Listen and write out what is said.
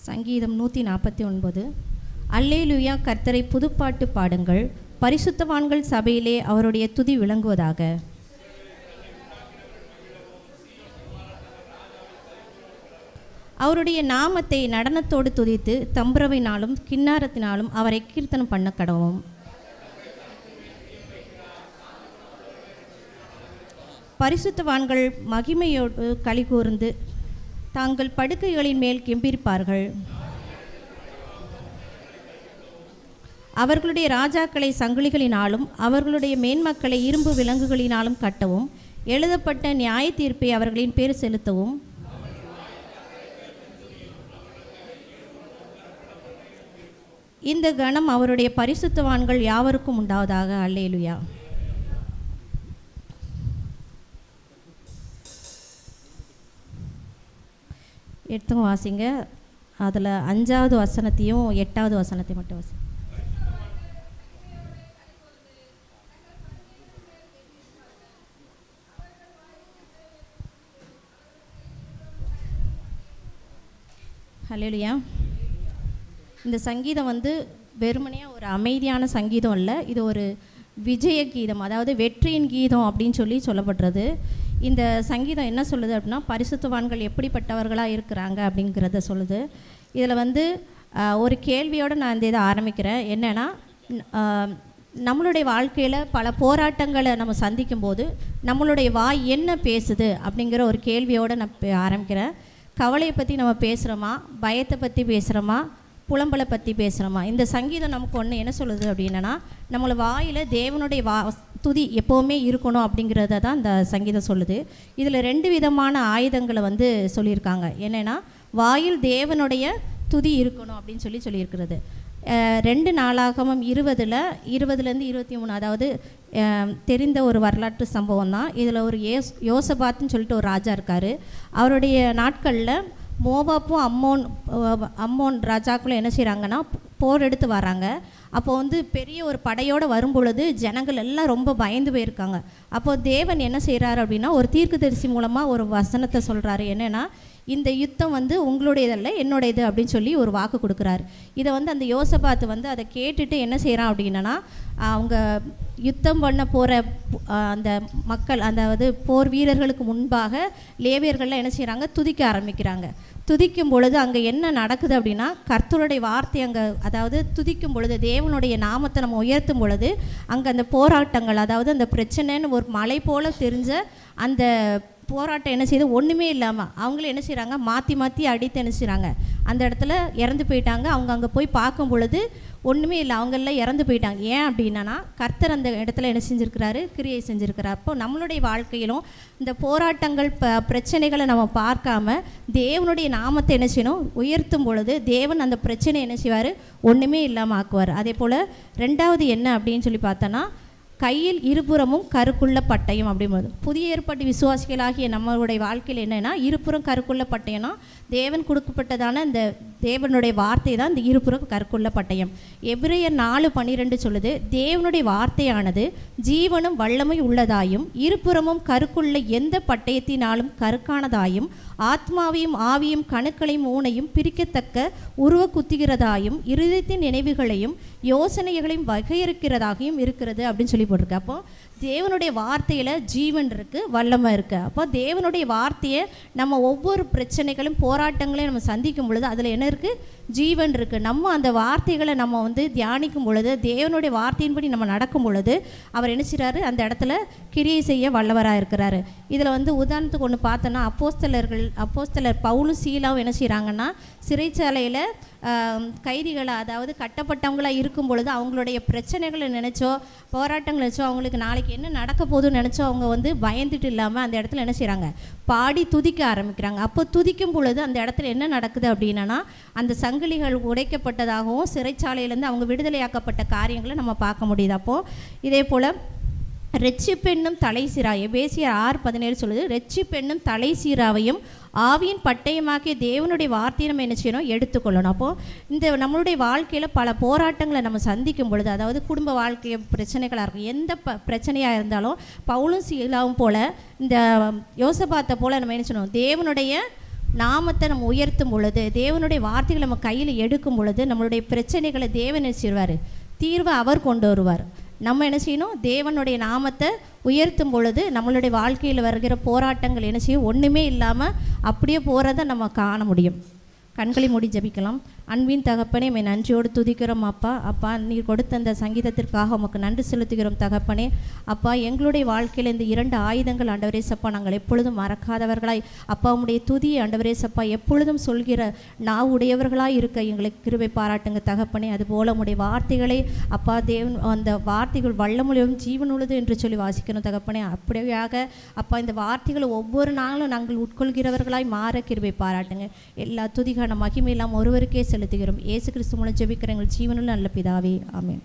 சங்கீதம் 149. அல்லேலூயா, கர்த்தரை புதுப்பாட்டு பாடுங்கள், பரிசுத்தவான்கள் சபையிலே அவருடைய துதி விளங்குவதாக. அவருடைய நாமத்தை நடனத்தோடு துதித்து தம்புரவினாலும் கின்னாரத்தினாலும் அவரை கீர்த்தனம் பண்ண கடவும். பரிசுத்தவான்கள் மகிமையோடு களி கூர்ந்து தாங்கள் படுக்கைகளின் மேல் கெம்பீரிப்பார்கள். அவர்களுடைய ராஜாக்களை சங்கிலிகளினாலும் அவர்களுடைய மேன்மக்களை இரும்பு விலங்குகளினாலும் கட்டவும், எழுதப்பட்ட நியாய தீர்ப்பை அவர்களின் பேர் செலுத்தவும், இந்த கணம் அவருடைய பரிசுத்தவான்கள் யாவருக்கும் உண்டாவதாக. அல்லேலூயா. எடுத்துங்க வாசிங்க. அதில் 5வது வசனத்தையும் 8வது வசனத்தையும் மட்டும் வாசி. ஹல்லேலூயா. இந்த சங்கீதம் வெறுமனையாக ஒரு அமைதியான சங்கீதம் இல்லை, இது ஒரு விஜய கீதம், அதாவது வெற்றியின் கீதம் அப்படின்னு சொல்லப்படுறது. இந்த சங்கீதம் என்ன சொல்லுது அப்படின்னா, பரிசுத்தவான்கள் எப்படிப்பட்டவர்களாக இருக்கிறாங்க அப்படிங்கிறத சொல்லுது. இதில் ஒரு கேள்வியோடு நான் இந்த இதை ஆரம்பிக்கிறேன். என்னென்னா, நம்மளுடைய வாழ்க்கையில் பல போராட்டங்களை நம்ம சந்திக்கும் போது நம்மளுடைய வாய் என்ன பேசுது அப்படிங்கிற ஒரு கேள்வியோடு நான் ஆரம்பிக்கிறேன். கவலையை பற்றி நம்ம பேசுகிறோமா, பயத்தை பற்றி பேசுகிறோமா, புலம்பலை பற்றி பேசுகிறோமா? இந்த சங்கீதம் நமக்கு ஒன்று என்ன சொல்லுது அப்படின்னா, நம்மளை வாயில் தேவனுடைய துதி எப்போவுமே இருக்கணும் அப்படிங்கிறத தான் இந்த சங்கீதம் சொல்லுது. இதில் 2 விதமான ஆயுதங்களை சொல்லியிருக்காங்க. என்னென்னா, வாயில் தேவனுடைய துதி இருக்கணும் அப்படின்னு சொல்லியிருக்கிறது. 2 நாளாகமம் 20-20லேருந்து 23, அதாவது தெரிந்த ஒரு வரலாற்று சம்பவம் தான். இதில் ஒரு யோசபாத்துன்னு சொல்லிட்டு ஒரு ராஜா இருக்கார். அவருடைய நாட்களில் மோவாப்பும் அம்மோன் ராஜாக்களும் என்ன செய்கிறாங்கன்னா போர் எடுத்து வராங்க. அப்போது பெரிய ஒரு படையோடு வரும்பொழுது ஜனங்கள் எல்லாம் ரொம்ப பயந்து போயிருக்காங்க. அப்போது தேவன் என்ன செய்கிறாரு அப்படின்னா, ஒரு தீர்க்கதரிசி மூலமாக ஒரு வசனத்தை சொல்கிறாரு. என்னென்னா, இந்த யுத்தம் உங்களுடையதல்ல என்னுடையது அப்படின்னு சொல்லி ஒரு வாக்கு கொடுக்குறாரு. இதை அந்த யோசபாத்து அதை கேட்டுட்டு என்ன செய்கிறான் அப்படின்னா, அவங்க யுத்தம் பண்ண போகிற அந்த மக்கள், அதாவது போர் வீரர்களுக்கு முன்பாக லேவியர்கள்லாம் என்ன செய்கிறாங்க, துதிக்க ஆரம்பிக்கிறாங்க. துதிக்கும் பொழுது அங்கே என்ன நடக்குது அப்படின்னா, கர்த்தருடைய வார்த்தை அதாவது துதிக்கும் பொழுது தேவனுடைய நாமத்தை நம்ம உயர்த்தும் பொழுது அங்கே அந்த போராட்டங்கள், அதாவது அந்த பிரச்சனைன்னு ஒரு மலை போல தெரிஞ்ச அந்த போராட்டம் என்ன செய்யுது, ஒன்றுமே இல்லாமல் அவங்களே என்ன செய்கிறாங்க, மாற்றி அடித்து என்ன செய்கிறாங்க, அந்த இடத்துல இறந்து போயிட்டாங்க. அவங்க அங்கே போய் பார்க்கும் பொழுது ஒன்றுமே இல்லை, அவங்களெல்லாம் இறந்து போயிட்டாங்க. ஏன் அப்படின்னா, கர்த்தர் அந்த இடத்துல என்ன செஞ்சுருக்கிறாரு, கிரியை செஞ்சுருக்கிறார். அப்போ நம்மளுடைய வாழ்க்கையிலும் இந்த போராட்டங்கள் பிரச்சனைகளை நம்ம பார்க்காம தேவனுடைய நாமத்தை என்ன செய்யணும், உயர்த்தும் பொழுது தேவன் அந்த பிரச்சனை என்ன செய்வார், ஒன்றுமே இல்லாமல் ஆக்குவார். அதே போல் 2வது என்ன அப்படின்னு சொல்லி பார்த்தோன்னா, கையில் இருபுறமும் கருக்குள்ள பட்டயம் அப்படிங்கிறது. புதிய ஏற்பாட்டு விசுவாசிகளாகிய நம்மளுடைய வாழ்க்கையில் என்னென்னா, இருபுறம் கருக்குள்ள பட்டயம்னா தேவன் கொடுக்கப்பட்டதான இந்த தேவனுடைய வார்த்தை தான் இந்த இருபுறம் கருக்குள்ள பட்டயம். எபிரேயர் 4:12 சொல்லுது, தேவனுடைய வார்த்தையானது ஜீவனும் வல்லமை உள்ளதாயும் இருபுறமும் கருக்குள்ள எந்த பட்டயத்தினாலும் கருக்கானதாயும் ஆத்மாவையும் ஆவியும் கணுக்களையும் ஊனையும் பிரிக்கத்தக்க உருவ குத்துகிறதாயும் இருதயத்தின் நினைவுகளையும் யோசனைகளையும் வகையறுக்கிறதாகவும் இருக்கிறது அப்படின்னு சொல்லி போட்டிருக்கு. அப்போ தேவனுடைய வார்த்தையில் ஜீவன் இருக்குது, வல்லமை இருக்குது. அப்போ தேவனுடைய வார்த்தையை நம்ம ஒவ்வொரு பிரச்சனைகளும் போராட்டங்களையும் நம்ம சந்திக்கும் பொழுது அதில் என்ன இருக்குது, ஜீவன் இருக்குது. நம்ம அந்த வார்த்தைகளை நம்ம தியானிக்கும் பொழுது, தேவனுடைய வார்த்தையின்படி நம்ம நடக்கும் பொழுது அவர் என்ன செய்கிறாரு, அந்த இடத்துல கிரியை செய்ய வல்லவராக இருக்கிறாரு. இதில் உதாரணத்துக்கு ஒன்று பார்த்தோன்னா, அப்போஸ்தலர் பவுலும் சீலாவும் என்ன செய்கிறாங்கன்னா, சிறைச்சாலையில் கைதிகளாக, அதாவது கட்டப்பட்டவங்களாக இருக்கும் பொழுது அவங்களுடைய பிரச்சனைகளை நினச்சோ போராட்டங்களை நினச்சோ, அவங்களுக்கு நாளைக்கு என்ன நடக்க போதுன்னு நினச்சோ அவங்க பயந்துட்டு இல்லாமல் அந்த இடத்துல என்ன செய்கிறாங்க, பாடி துதிக்க ஆரம்பிக்கிறாங்க. அப்போ துதிக்கும் பொழுது அந்த இடத்துல என்ன நடக்குது அப்படின்னா, அந்த சங்கிலிகள் உடைக்கப்பட்டதாகவும் சிறைச்சாலையிலேருந்து அவங்க விடுதலையாக்கப்பட்ட காரியங்களை நம்ம பார்க்க முடியுது. அப்போது இதே போல் ரெச்சிப்பெண்ணும் தலை சீரா, எபேசியர் 6:17 சொல்லுது, ரெச்சிப்பெண்ணும் தலை சீராவையும் ஆவியின் பட்டயமாக்கிய தேவனுடைய வார்த்தையை நம்ம என்ன செய்யணும், எடுத்துக்கொள்ளணும். அப்போது இந்த நம்மளுடைய வாழ்க்கையில் பல போராட்டங்களை நம்ம சந்திக்கும் பொழுது, அதாவது குடும்ப வாழ்க்கை பிரச்சனைகளாக இருக்கும், எந்த பிரச்சனையாக இருந்தாலும் பவுலும் சீலாவும் போல் இந்த யோசபாத்தை போல் நம்ம என்ன செய்யணும், தேவனுடைய நாமத்தை நம்ம உயர்த்தும் பொழுது, தேவனுடைய வார்த்தைகளை நம்ம கையில் எடுக்கும் பொழுது, நம்மளுடைய பிரச்சனைகளை தேவன் என்ன செய்வார்? தீர்வை அவர் கொண்டு வருவார். நம்ம என்ன செய்யணும்? தேவனுடைய நாமத்தை உயர்த்தும் பொழுது நம்மளுடைய வாழ்க்கையில் வருகிற போராட்டங்கள் என்ன செய்யும்? ஒன்றுமே இல்லாமல் அப்படியே போகிறத நம்ம காண முடியும். கண்களை மூடி ஜெபிக்கலாம். அன்பின் தகப்பனே, மே நன்றியோடு துதிக்கிறோம் அப்பா. அப்பா, நீர் கொடுத்த அந்த சங்கீதத்திற்காக உமக்கு நன்றி செலுத்துகிறோம் தகப்பனே. அப்பா, எங்களுடைய வாழ்க்கையில் இந்த 2 ஆயுதங்கள் ஆண்டவரே சப்பா நாங்கள் எப்பொழுதும் மறக்காதவர்களாய் அப்பா உம்முடைய துதியை ஆண்டவரே சப்பா எப்பொழுதும் சொல்கிற நான் உடையவர்களாய் இருக்க எங்களுக்கு கிருபை பாராட்டுங்க தகப்பனே. அதுபோல் உம்முடைய வார்த்தைகளை அப்பா தேவன் அந்த வார்த்தைகள் வல்லமுறையும் ஜீவனுள்ளது என்று சொல்லி வாசிக்கணும் தகப்பனே. அப்படியாக அப்பா இந்த வார்த்தைகளை ஒவ்வொரு நாளும் நாங்கள் உட்கொள்கிறவர்களாய் மாற கிருபை பாராட்டுங்க. எல்லா துதிகான மகிமையெல்லாம் ஒருவருக்கே செலுத்துகிறோம். இயேசு கிறிஸ்து மூலம் ஜெபிக்கிற எங்கள் ஜீவனுள்ள நல்ல பிதாவே, ஆமென்.